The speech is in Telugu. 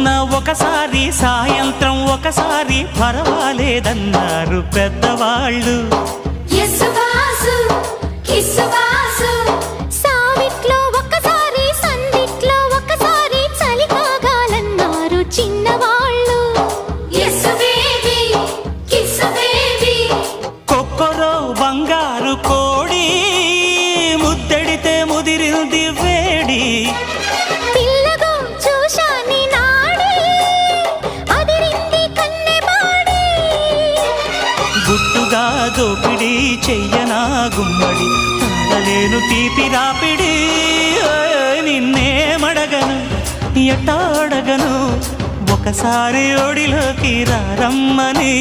పొద్దున్న ఒకసారి సాయంత్రం ఒకసారి పర్వాలేదన్నారు పెద్దవాళ్ళు. సావిట్లో ఒకసారి సందిట్లో ఒకసారి చలి కాగాలన్నారు చిన్నవాళ్ళు. కొక్కరో బంగారు కోడి ముద్దడితే ముదిరింది వేడి. పిల్లగో చూశాని నాడి అదిరింది కన్నెమాడి. గుట్టుగా దోపిడి చెయ్యనా గుమ్మడి తాళలేను తీపి రాపిడి. నిన్నేమడగను ఎట్టాడగను ఒకసారి ఒడిలోకి రమ్మని.